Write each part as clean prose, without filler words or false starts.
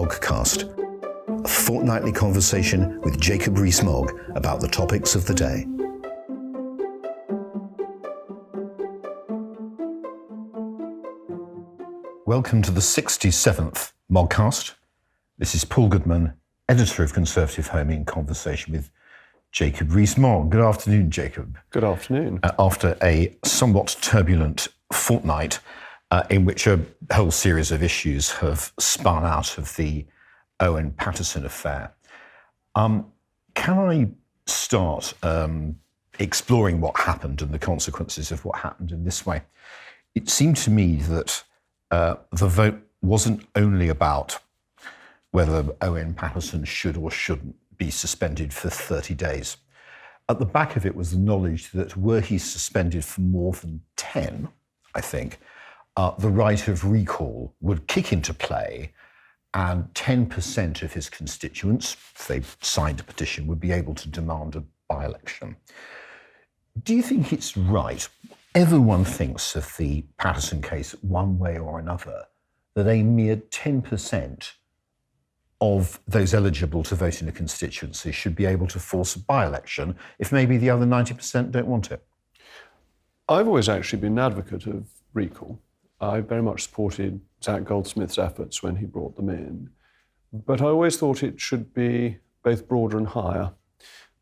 Moggcast, a fortnightly conversation with Jacob Rees-Mogg about the topics of the day. Welcome to the 67th Moggcast. This is Paul Goodman, editor of Conservative Home, in conversation with Jacob Rees-Mogg. Good afternoon, Jacob. Good afternoon. After a somewhat turbulent fortnight in which a whole series of issues have spun out of the Owen Paterson affair, can I start exploring what happened and the consequences of what happened in this way? It seemed to me that the vote wasn't only about whether Owen Paterson should or shouldn't be suspended for 30 days. At the back of it was the knowledge that were he suspended for more than 10, I think, the right of recall would kick into play, and 10% of his constituents, if they signed a petition, would be able to demand a by-election. Do you think it's right? Everyone thinks of the Paterson case one way or another, that a mere 10% of those eligible to vote in a constituency should be able to force a by-election if maybe the other 90% don't want it? I've always actually been an advocate of recall. I very much supported Zach Goldsmith's efforts when he brought them in, but I always thought it should be both broader and higher.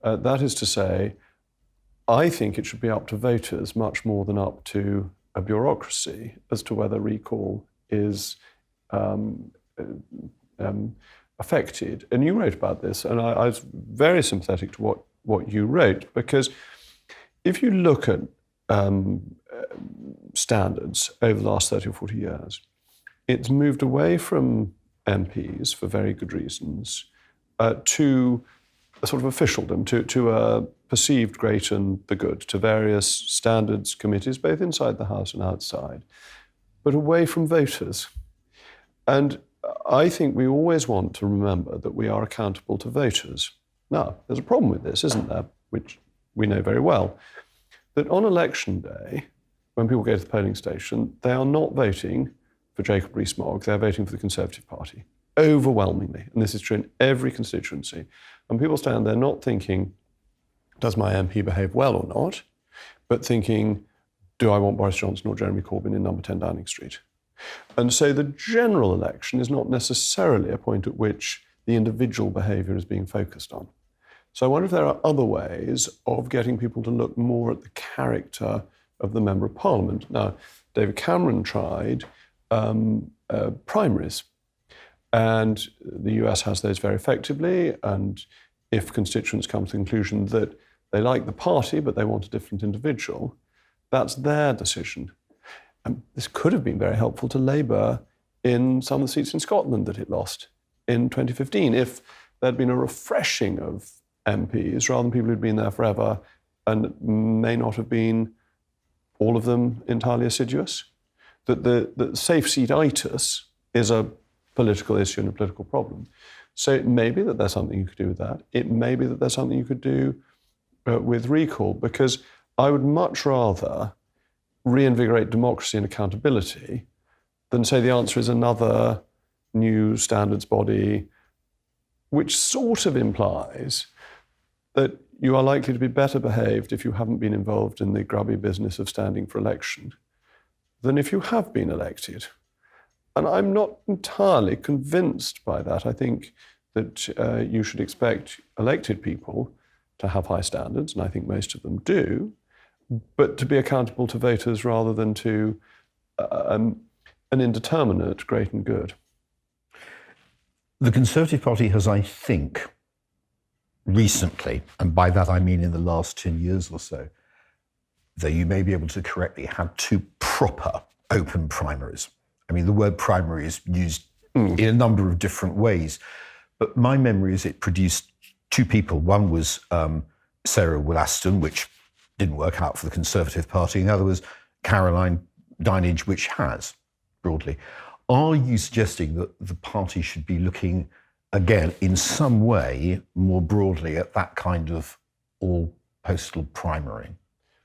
That is to say, I think it should be up to voters much more than up to a bureaucracy as to whether recall is affected. And you wrote about this, and I was very sympathetic to what you wrote, because if you look at standards over the last 30 or 40 years, it's moved away from MPs for very good reasons to a sort of officialdom, to a perceived great and the good, to various standards committees, both inside the House and outside, but away from voters. And I think we always want to remember that we are accountable to voters. Now, there's a problem with this, isn't there, which we know very well, that on election day, when people go to the polling station, they are not voting for Jacob Rees-Mogg, they're voting for the Conservative Party, overwhelmingly. And this is true in every constituency. And people stand there not thinking, does my MP behave well or not, but thinking, do I want Boris Johnson or Jeremy Corbyn in number 10 Downing Street? And so the general election is not necessarily a point at which the individual behaviour is being focused on. So I wonder if there are other ways of getting people to look more at the character of the Member of Parliament. Now, David Cameron tried primaries, and the US has those very effectively, and if constituents come to the conclusion that they like the party but they want a different individual, that's their decision. And this could have been very helpful to Labour in some of the seats in Scotland that it lost in 2015, if there'd been a refreshing of MPs rather than people who'd been there forever and may not have been, all of them, entirely assiduous. That the Safeseat-itis is a political issue and a political problem. So it may be that there's something you could do with that. It may be that there's something you could do with recall, because I would much rather reinvigorate democracy and accountability than say the answer is another new standards body, which sort of implies that you are likely to be better behaved if you haven't been involved in the grubby business of standing for election than if you have been elected. And I'm not entirely convinced by that. I think that you should expect elected people to have high standards, and I think most of them do, but to be accountable to voters rather than to an indeterminate great and good. The Conservative Party has, I think, recently, and by that I mean in the last 10 years or so, though you may be able to correct me, had two proper open primaries. I mean, the word primary is used in a number of different ways, but my memory is it produced two people. One was Sarah Wollaston, which didn't work out for the Conservative Party, and the other was Caroline Dinenage, which has, broadly. Are you suggesting that the party should be looking, again, in some way, more broadly at that kind of all-postal primary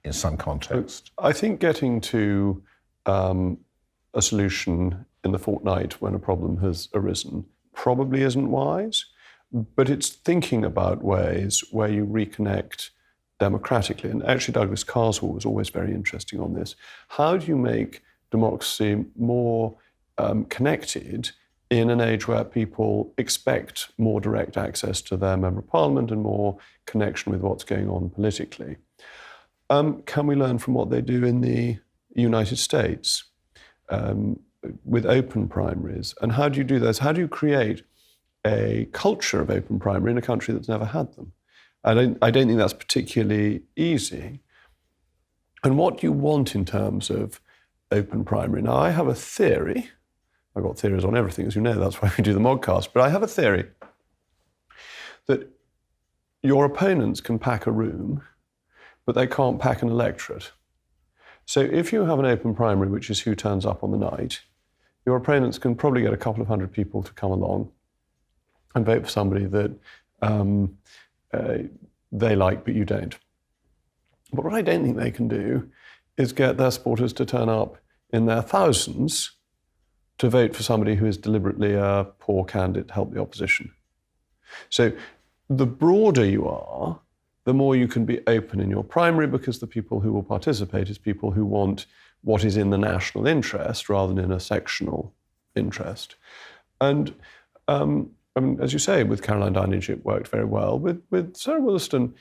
in some context? I think getting to a solution in the fortnight when a problem has arisen probably isn't wise, but it's thinking about ways where you reconnect democratically. And actually, Douglas Carswell was always very interesting on this. How do you make democracy more connected in an age where people expect more direct access to their member of parliament and more connection with what's going on politically? Can we learn from what they do in the United States with open primaries? And how do you do this? How do you create a culture of open primary in a country that's never had them? I don't think that's particularly easy. And what do you want in terms of open primary? Now, I have a theory. I've got theories on everything, as you know, that's why we do the Moggcast. But I have a theory that your opponents can pack a room, but they can't pack an electorate. So if you have an open primary, which is who turns up on the night, your opponents can probably get a couple of hundred people to come along and vote for somebody that they like, but you don't. But what I don't think they can do is get their supporters to turn up in their thousands to vote for somebody who is deliberately a poor candidate to help the opposition. So the broader you are, the more you can be open in your primary, because the people who will participate is people who want what is in the national interest rather than in a sectional interest. And as you say, with Caroline Dinenage, it worked very well. With Sarah Wollaston,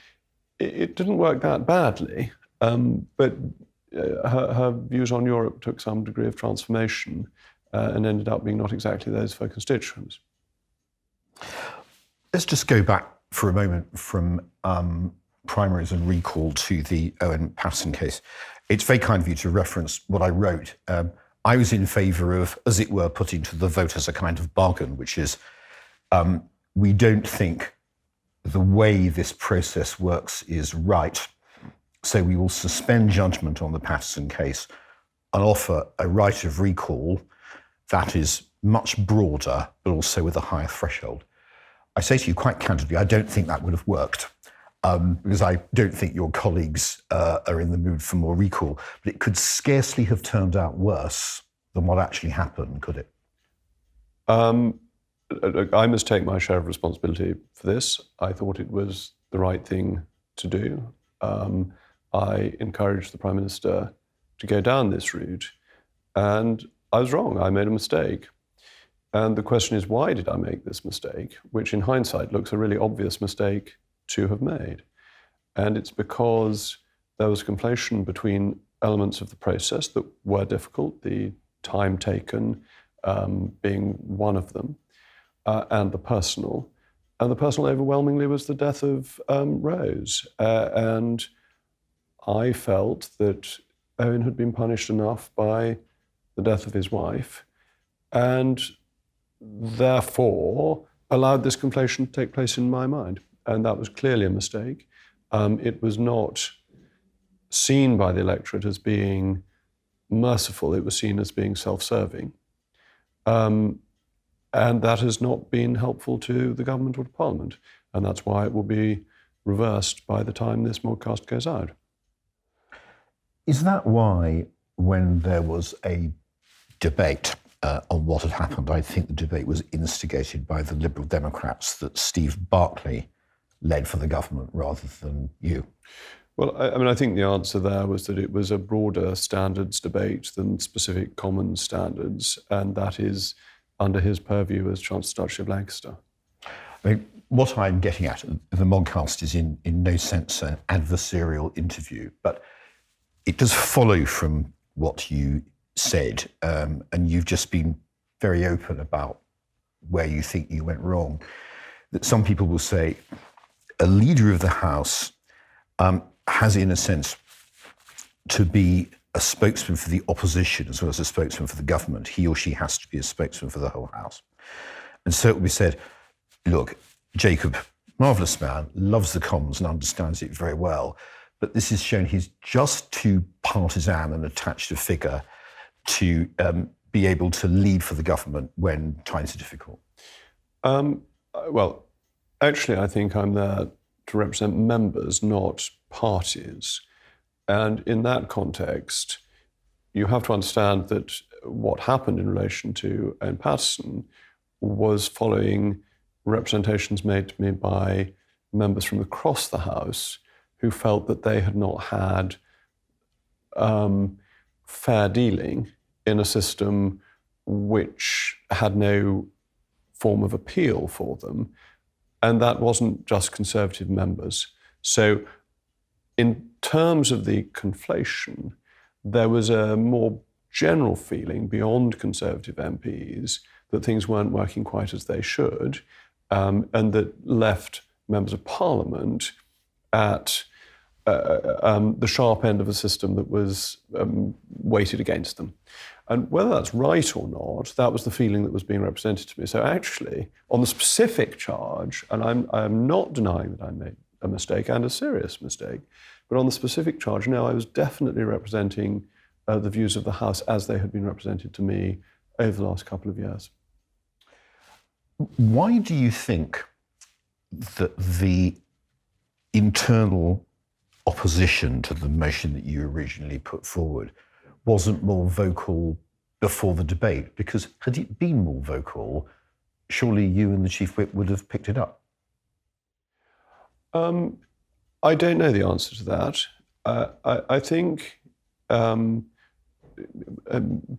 it didn't work that badly, but her views on Europe took some degree of transformation and ended up being not exactly those for constituents. Let's just go back for a moment from primaries and recall to the Owen Paterson case. It's very kind of you to reference what I wrote. I was in favour of, as it were, putting to the vote as a kind of bargain, which is we don't think the way this process works is right, so we will suspend judgment on the Paterson case and offer a right of recall that is much broader, but also with a higher threshold. I say to you quite candidly, I don't think that would have worked, because I don't think your colleagues are in the mood for more recall, but it could scarcely have turned out worse than what actually happened, could it? I must take my share of responsibility for this. I thought it was the right thing to do. I encouraged the Prime Minister to go down this route, and I was wrong. I made a mistake. And the question is, why did I make this mistake, which in hindsight looks a really obvious mistake to have made? And it's because there was a conflation between elements of the process that were difficult, the time taken being one of them, and the personal. And the personal overwhelmingly was the death of Rose. And I felt that Owen had been punished enough by the death of his wife, and therefore allowed this conflation to take place in my mind. And that was clearly a mistake. It was not seen by the electorate as being merciful. It was seen as being self-serving. And that has not been helpful to the government or to Parliament. And that's why it will be reversed by the time this Moggcast goes out. Is that why, when there was a debate on what had happened, I think the debate was instigated by the Liberal Democrats, that Steve Barclay led for the government rather than you? Well, I think the answer there was that it was a broader standards debate than specific common standards, and that is under his purview as Chancellor Duchy of Lancaster. What I'm getting at, the Moggcast is in no sense an adversarial interview, but it does follow from what you said, and you've just been very open about where you think you went wrong, that some people will say a leader of the House has, in a sense, to be a spokesman for the opposition as well as a spokesman for the government. He or she has to be a spokesman for the whole House. And so it will be said, look, Jacob, marvellous man, loves the Commons and understands it very well, but this has shown he's just too partisan and attached a figure to be able to lead for the government when times are difficult. Well, actually, I think I'm there to represent members, not parties. And in that context, you have to understand that what happened in relation to Owen Paterson was following representations made to me by members from across the House who felt that they had not had fair dealing in a system which had no form of appeal for them. And that wasn't just Conservative members. So in terms of the conflation, there was a more general feeling beyond Conservative MPs that things weren't working quite as they should, and that left members of Parliament at the sharp end of a system that was weighted against them. And whether that's right or not, that was the feeling that was being represented to me. So actually, on the specific charge, and I'm not denying that I made a mistake, and a serious mistake, but on the specific charge, no, I was definitely representing the views of the House as they had been represented to me over the last couple of years. Why do you think that the internal opposition to the motion that you originally put forward wasn't more vocal before the debate? Because had it been more vocal, surely you and the Chief Whip would have picked it up. I don't know the answer to that. I think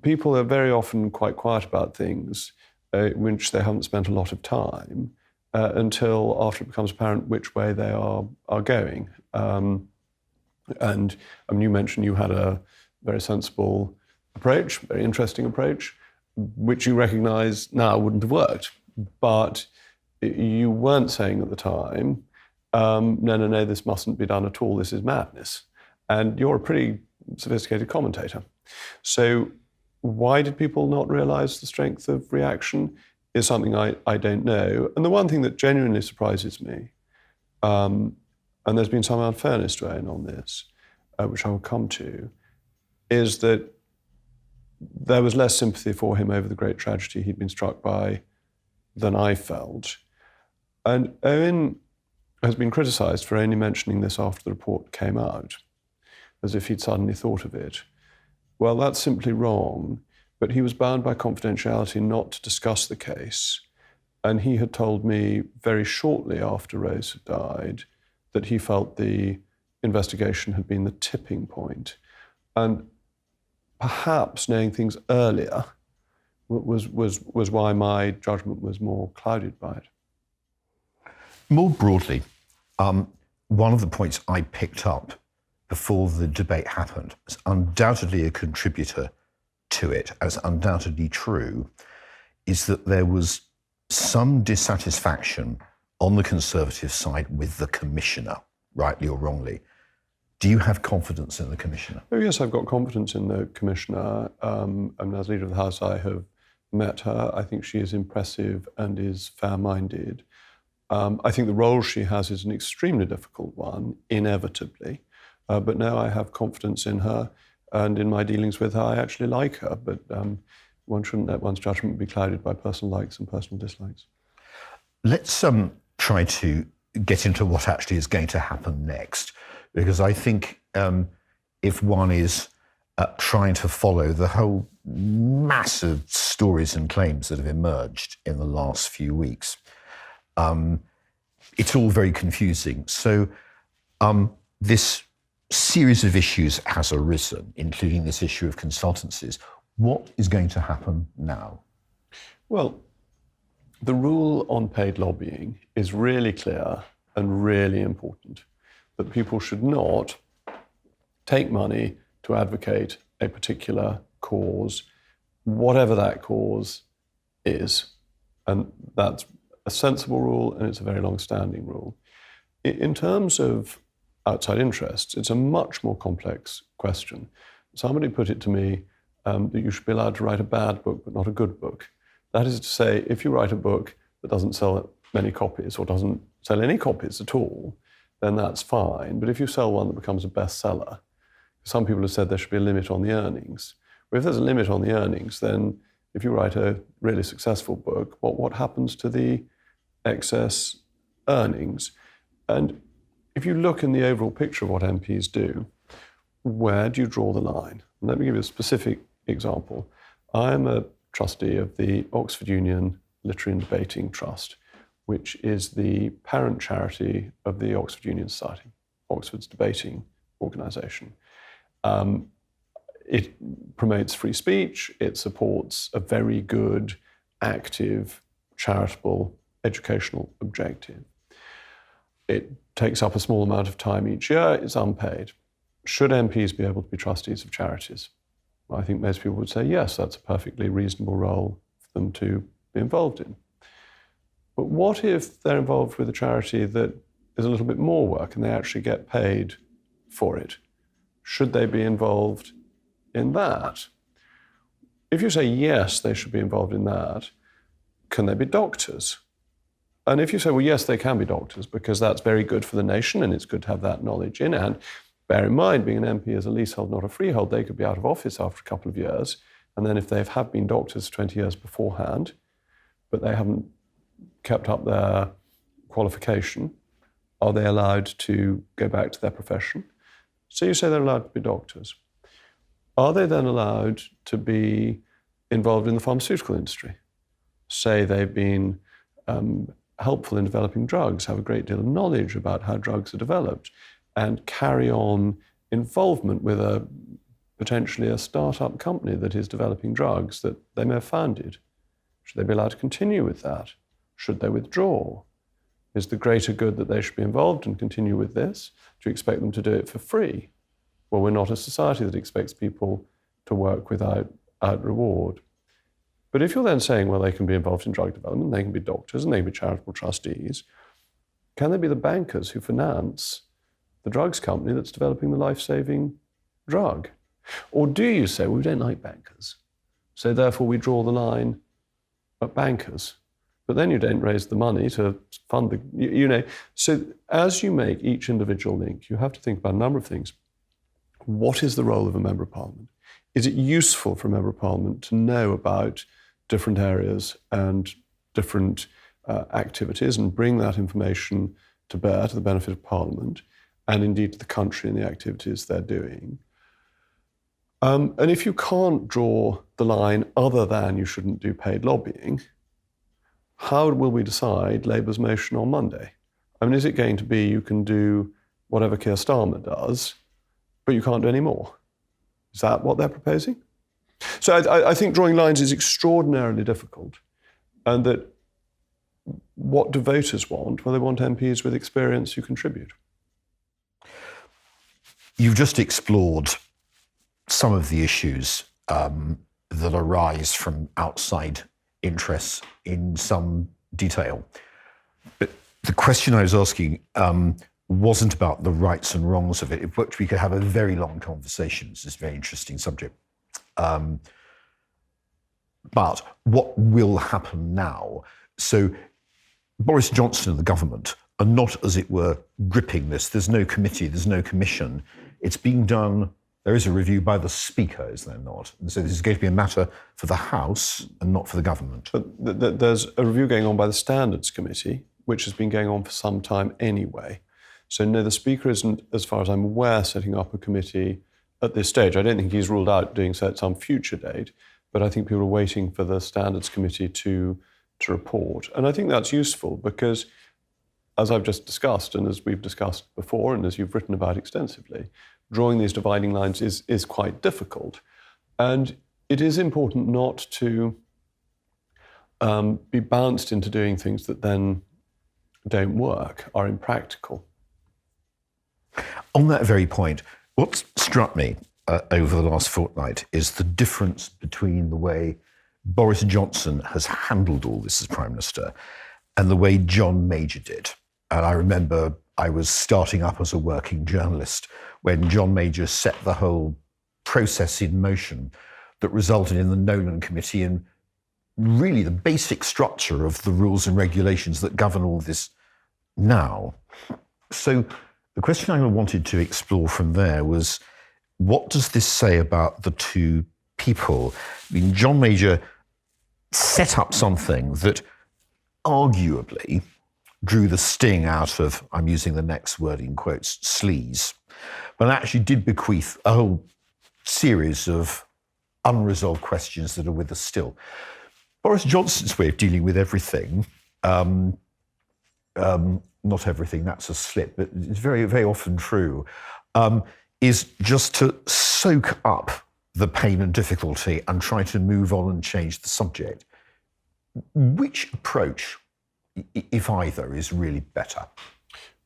people are very often quite quiet about things in which they haven't spent a lot of time until after it becomes apparent which way they are going. And you mentioned you had a very sensible approach, very interesting approach, which you recognise now wouldn't have worked. But you weren't saying at the time, no, this mustn't be done at all, this is madness. And you're a pretty sophisticated commentator. So why did people not realise the strength of reaction is something I don't know. And the one thing that genuinely surprises me, and there's been some unfairness to Owen on this, which I will come to, is that there was less sympathy for him over the great tragedy he'd been struck by than I felt. And Owen has been criticised for only mentioning this after the report came out, as if he'd suddenly thought of it. Well, that's simply wrong, but he was bound by confidentiality not to discuss the case. And he had told me very shortly after Rose had died that he felt the investigation had been the tipping point. And perhaps knowing things earlier was why my judgment was more clouded by it. More broadly, one of the points I picked up before the debate happened, as undoubtedly a contributor to it, as undoubtedly true, is that there was some dissatisfaction on the Conservative side with the Commissioner, rightly or wrongly. Do you have confidence in the Commissioner? Oh, yes, I've got confidence in the Commissioner. And as Leader of the House, I have met her. I think she is impressive and is fair-minded. I think the role she has is an extremely difficult one, inevitably. But now I have confidence in her, and in my dealings with her, I actually like her. But one shouldn't let one's judgment be clouded by personal likes and personal dislikes. Let's try to get into what actually is going to happen next, because I think if one is trying to follow the whole mass of stories and claims that have emerged in the last few weeks, it's all very confusing. So this series of issues has arisen, including this issue of consultancies. What is going to happen now? Well, the rule on paid lobbying is really clear and really important, that people should not take money to advocate a particular cause, whatever that cause is. And that's a sensible rule, and it's a very long-standing rule. In terms of outside interests, it's a much more complex question. Somebody put it to me that you should be allowed to write a bad book, but not a good book. That is to say, if you write a book that doesn't sell many copies or doesn't sell any copies at all, then that's fine. But if you sell one that becomes a bestseller, some people have said there should be a limit on the earnings. Well, if there's a limit on the earnings, then if you write a really successful book, what happens to the excess earnings? And if you look in the overall picture of what MPs do, where do you draw the line? And let me give you a specific example. I'm a trustee of the Oxford Union Literary and Debating Trust, which is the parent charity of the Oxford Union Society, Oxford's debating organisation. It promotes free speech, it supports a very good, active, charitable, educational objective. It takes up a small amount of time each year, it's unpaid. Should MPs be able to be trustees of charities? I think most people would say yes, that's a perfectly reasonable role for them to be involved in. But what if they're involved with a charity that is a little bit more work and they actually get paid for it? Should they be involved in that? If you say yes, they should be involved in that, can they be doctors? And if you say, well, yes, they can be doctors because that's very good for the nation and it's good to have that knowledge in hand. Bear in mind, being an MP is a leasehold, not a freehold. They could be out of office after a couple of years. And then if they have been doctors 20 years beforehand, but they haven't kept up their qualification, are they allowed to go back to their profession? So you say they're allowed to be doctors. Are they then allowed to be involved in the pharmaceutical industry? Say they've been helpful in developing drugs, have a great deal of knowledge about how drugs are developed, and carry on involvement with potentially a startup company that is developing drugs that they may have founded. Should they be allowed to continue with that? Should they withdraw? Is the greater good that they should be involved and continue with this? Do you expect them to do it for free? Well, we're not a society that expects people to work without reward. But if you're then saying, well, they can be involved in drug development, they can be doctors, and they can be charitable trustees, can they be the bankers who finance the drugs company that's developing the life-saving drug? Or do you say, well, we don't like bankers, so therefore we draw the line at bankers? But then you don't raise the money to fund the, So as you make each individual link, you have to think about a number of things. What is the role of a Member of Parliament? Is it useful for a Member of Parliament to know about different areas and different activities and bring that information to bear to the benefit of Parliament and indeed to the country and the activities they're doing? And if you can't draw the line other than you shouldn't do paid lobbying, how will we decide Labour's motion on Monday? I mean, is it going to be you can do whatever Keir Starmer does, but you can't do any more? Is that what they're proposing? So I think drawing lines is extraordinarily difficult, and that what do voters want? Well, they want MPs with experience who contribute. You've just explored some of the issues that arise from outside interests in some detail. But the question I was asking wasn't about the rights and wrongs of it, which we could have a very long conversation. It's a very interesting subject. But what will happen now? So Boris Johnson and the government are not, as it were, gripping this. There's no committee, there's no commission. It's being done, there is a review by the Speaker, is there not? And so this is going to be a matter for the House and not for the government. But there's a review going on by the Standards Committee, which has been going on for some time anyway. So no, the Speaker isn't, as far as I'm aware, setting up a committee at this stage. I don't think he's ruled out doing so at some future date, but I think people are waiting for the Standards Committee to report. And I think that's useful because, as I've just discussed, and as we've discussed before, and as you've written about extensively, drawing these dividing lines is quite difficult. And it is important not to be bounced into doing things that then don't work, are impractical. On that very point, what struck me over the last fortnight is the difference between the way Boris Johnson has handled all this as Prime Minister and the way John Major did. And I remember I was starting up as a working journalist when John Major set the whole process in motion that resulted in the Nolan Committee and really the basic structure of the rules and regulations that govern all this now. So the question I wanted to explore from there was, what does this say about the two people? I mean, John Major set up something that arguably drew the sting out of, I'm using the next word in quotes, sleaze, but actually did bequeath a whole series of unresolved questions that are with us still. Boris Johnson's way of dealing with everything, not everything, that's a slip, but it's very, very often true, is just to soak up the pain and difficulty and try to move on and change the subject. Which approach, if either, is really better?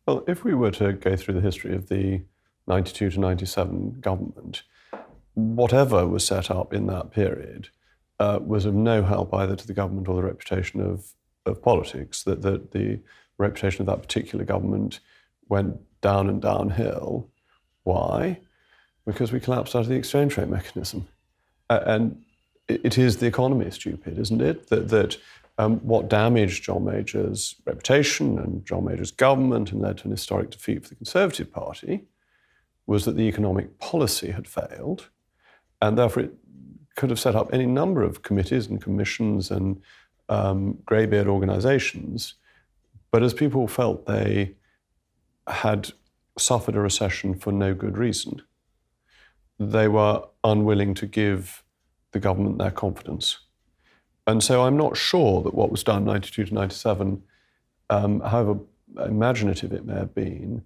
Well, if we were to go through the history of the 92 to 97 government, whatever was set up in that period was of no help either to the government or the reputation of politics, that the reputation of that particular government went down and downhill. Why? Because we collapsed out of the exchange rate mechanism. And it is the economy, stupid, isn't it? That what damaged John Major's reputation and John Major's government and led to an historic defeat for the Conservative Party was that the economic policy had failed, and therefore it could have set up any number of committees and commissions and greybeard organisations, but as people felt they had suffered a recession for no good reason, they were unwilling to give the government their confidence. And so I'm not sure that what was done 92 to 97, however imaginative it may have been,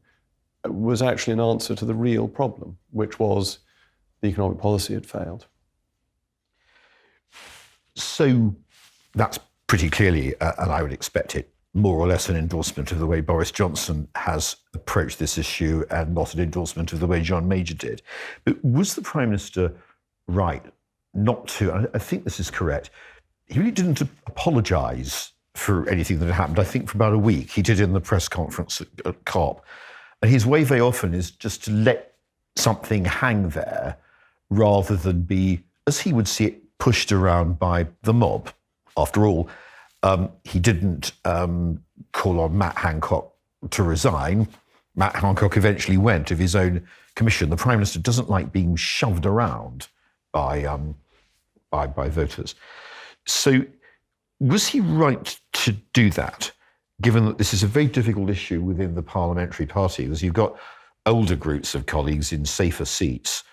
was actually an answer to the real problem, which was the economic policy had failed. So that's pretty clearly, and I would expect it, more or less an endorsement of the way Boris Johnson has approached this issue and not an endorsement of the way John Major did. But was the Prime Minister right not to, I think this is correct, he really didn't apologise for anything that had happened, I think for about a week. He did in the press conference at COP. And his way very often is just to let something hang there rather than be, as he would see it, pushed around by the mob. After all, he didn't call on Matt Hancock to resign. Matt Hancock eventually went of his own commission. The Prime Minister doesn't like being shoved around by voters. So was he right to do that, given that this is a very difficult issue within the parliamentary party? Because you've got older groups of colleagues in safer seats,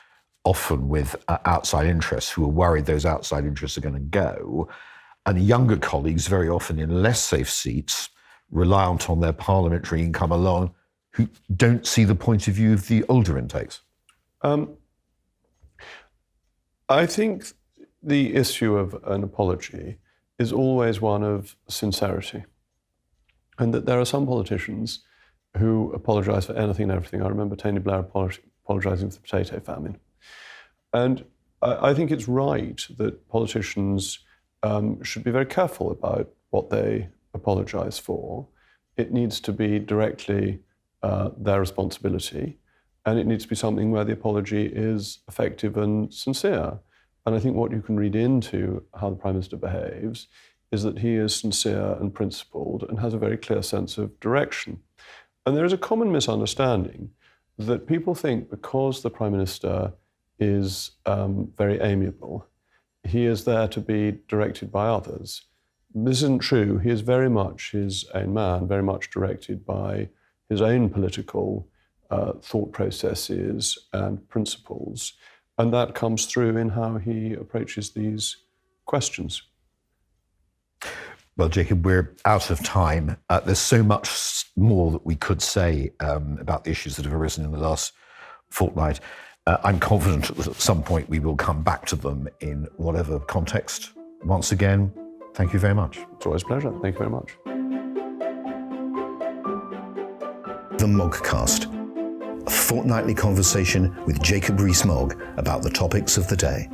often with outside interests, who are worried those outside interests are going to go, and younger colleagues, very often in less safe seats, reliant on their parliamentary income alone, who don't see the point of view of the older intakes. I think the issue of an apology is always one of sincerity, and that there are some politicians who apologise for anything and everything. I remember Tony Blair apologising for the potato famine. And I think it's right that politicians should be very careful about what they apologise for. It needs to be directly their responsibility, and it needs to be something where the apology is effective and sincere. And I think what you can read into how the Prime Minister behaves is that he is sincere and principled and has a very clear sense of direction. And there is a common misunderstanding that people think because the Prime Minister is very amiable, he is there to be directed by others. This isn't true. He is very much his own man, very much directed by his own political thought processes and principles. And that comes through in how he approaches these questions. Well, Jacob, we're out of time. There's so much more that we could say about the issues that have arisen in the last fortnight. I'm confident that at some point we will come back to them in whatever context. Once again, thank you very much. It's always a pleasure. Thank you very much. The Moggcast, a fortnightly conversation with Jacob Rees-Mogg about the topics of the day.